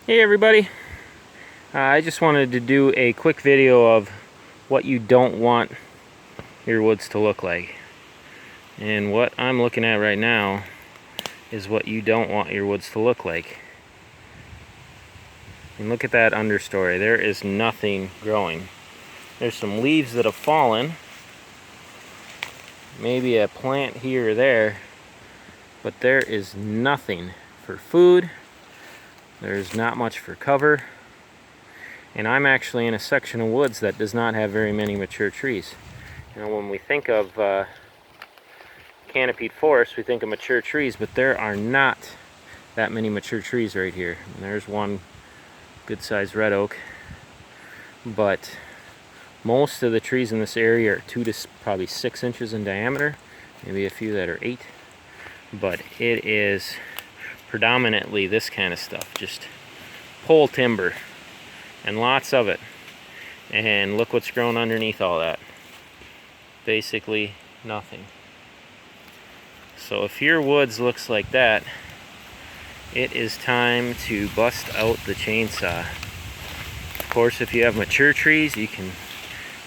Hey everybody, I just wanted to do a quick video of what you don't want your woods to look like. And what I'm looking at right now is what you don't want your woods to look like. And look at that understory. There is nothing growing. There's some leaves that have fallen, maybe a plant here or there, but there is nothing for food. There's not much for cover. And I'm actually in a section of woods that does not have very many mature trees. You know, when we think of canopied forest, we think of mature trees, but there are not that many mature trees right here. And there's one good-sized red oak, but most of the trees in this area are 2 to probably 6 inches in diameter, maybe a few that are 8, but it is predominantly this kind of stuff, just pole timber, and lots of it. And look what's grown underneath all that. Basically nothing. So if your woods looks like that, it is time to bust out the chainsaw. Of course, if you have mature trees, you can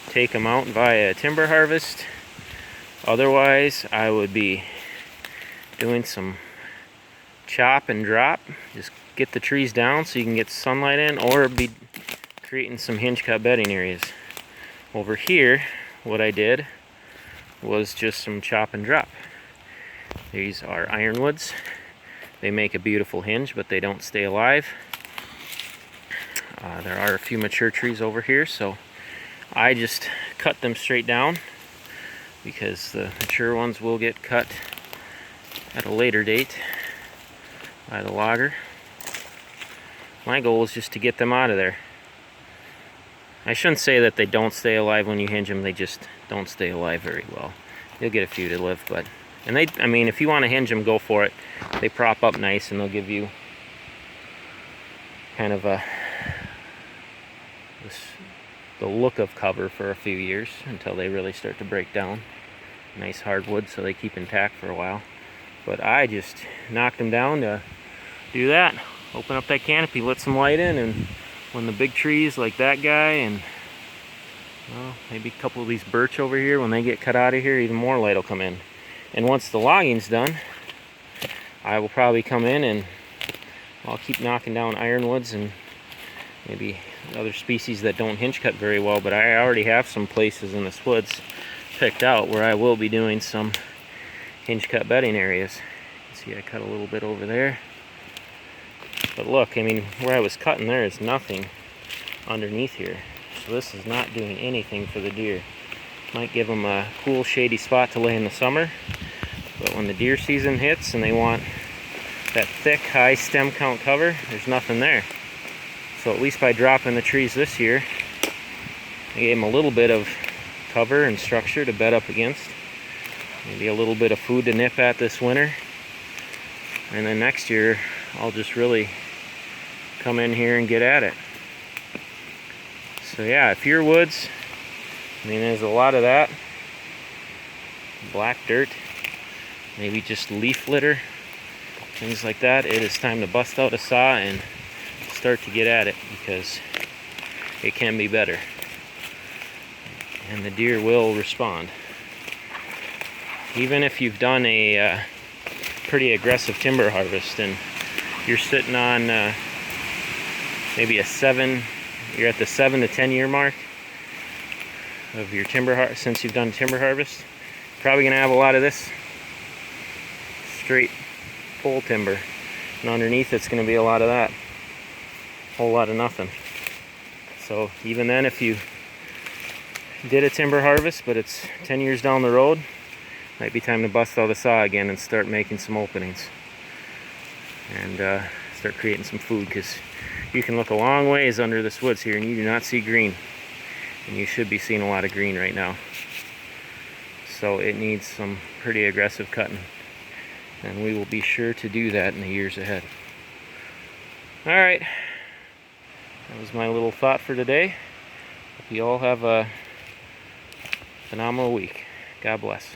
take them out via timber harvest. Otherwise, I would be doing some chop and drop. Just get the trees down so you can get sunlight in, or be creating some hinge cut bedding areas. Over here, what I did was just some chop and drop. These are ironwoods. They make a beautiful hinge, but they don't stay alive. There are a few mature trees over here, so I just cut them straight down because the mature ones will get cut at a later date by the logger. My goal is just to get them out of there. I shouldn't say that they don't stay alive when you hinge them, they just don't stay alive very well. You'll get a few to live, but, and they, I mean, if you want to hinge them, go for it. They prop up nice and they'll give you kind of the look of cover for a few years until they really start to break down. Nice hardwood, so they keep intact for a while. But I just knocked them down to do that. Open up that canopy, let some light in, and when the big trees like that guy and well, maybe a couple of these birch over here, when they get cut out of here, even more light will come in. And once the logging's done, I will probably come in and I'll keep knocking down ironwoods and maybe other species that don't hinge cut very well, but I already have some places in this woods picked out where I will be doing some hinge cut bedding areas. You can see I cut a little bit over there. But look, I mean, where I was cutting there is nothing underneath here. So this is not doing anything for the deer. Might give them a cool, shady spot to lay in the summer. But when the deer season hits and they want that thick, high stem count cover, there's nothing there. So at least by dropping the trees this year, I gave them a little bit of cover and structure to bed up against. Maybe a little bit of food to nip at this winter. And then next year, I'll just really come in here and get at it. So yeah, if your woods, I mean, there's a lot of that. Black dirt, maybe just leaf litter, things like that. It is time to bust out a saw and start to get at it, because it can be better. And the deer will respond. Even if you've done a pretty aggressive timber harvest and you're sitting on maybe you're at the 7 to 10 year mark of your since you've done timber harvest, you're probably gonna have a lot of this straight pole timber, and underneath it's gonna be a lot of that, whole lot of nothing. So even then, if you did a timber harvest but it's 10 years down the road, might be time to bust out the saw again and start making some openings and start creating some food, because you can look a long ways under this woods here and you do not see green, and you should be seeing a lot of green right now. So it needs some pretty aggressive cutting, and we will be sure to do that in the years ahead. Alright, that was my little thought for today. Hope you all have a phenomenal week. God bless.